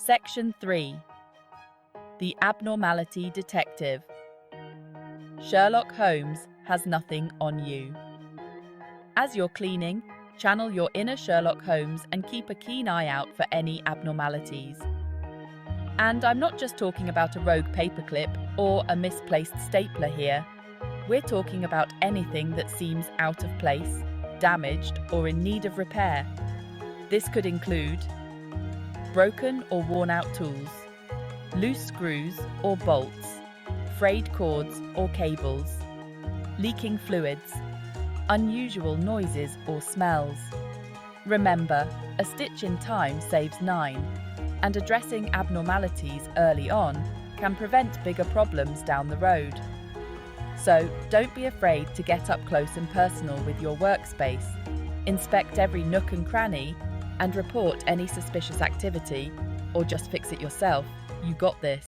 Section 3. The Abnormality Detective. Sherlock Holmes has nothing on you. As you're cleaning, channel your inner Sherlock Holmes and keep a keen eye out for any abnormalities. And I'm not just talking about a rogue paperclip or a misplaced stapler here. We're talking about anything that seems out of place, damaged, or in need of repair. This could include broken or worn-out tools, loose screws or bolts, frayed cords or cables, leaking fluids, unusual noises or smells. Remember, a stitch in time saves 9, and addressing abnormalities early on can prevent bigger problems down the road. So, don't be afraid to get up close and personal with your workspace. Inspect every nook and cranny and report any suspicious activity, or just fix it yourself. You got this.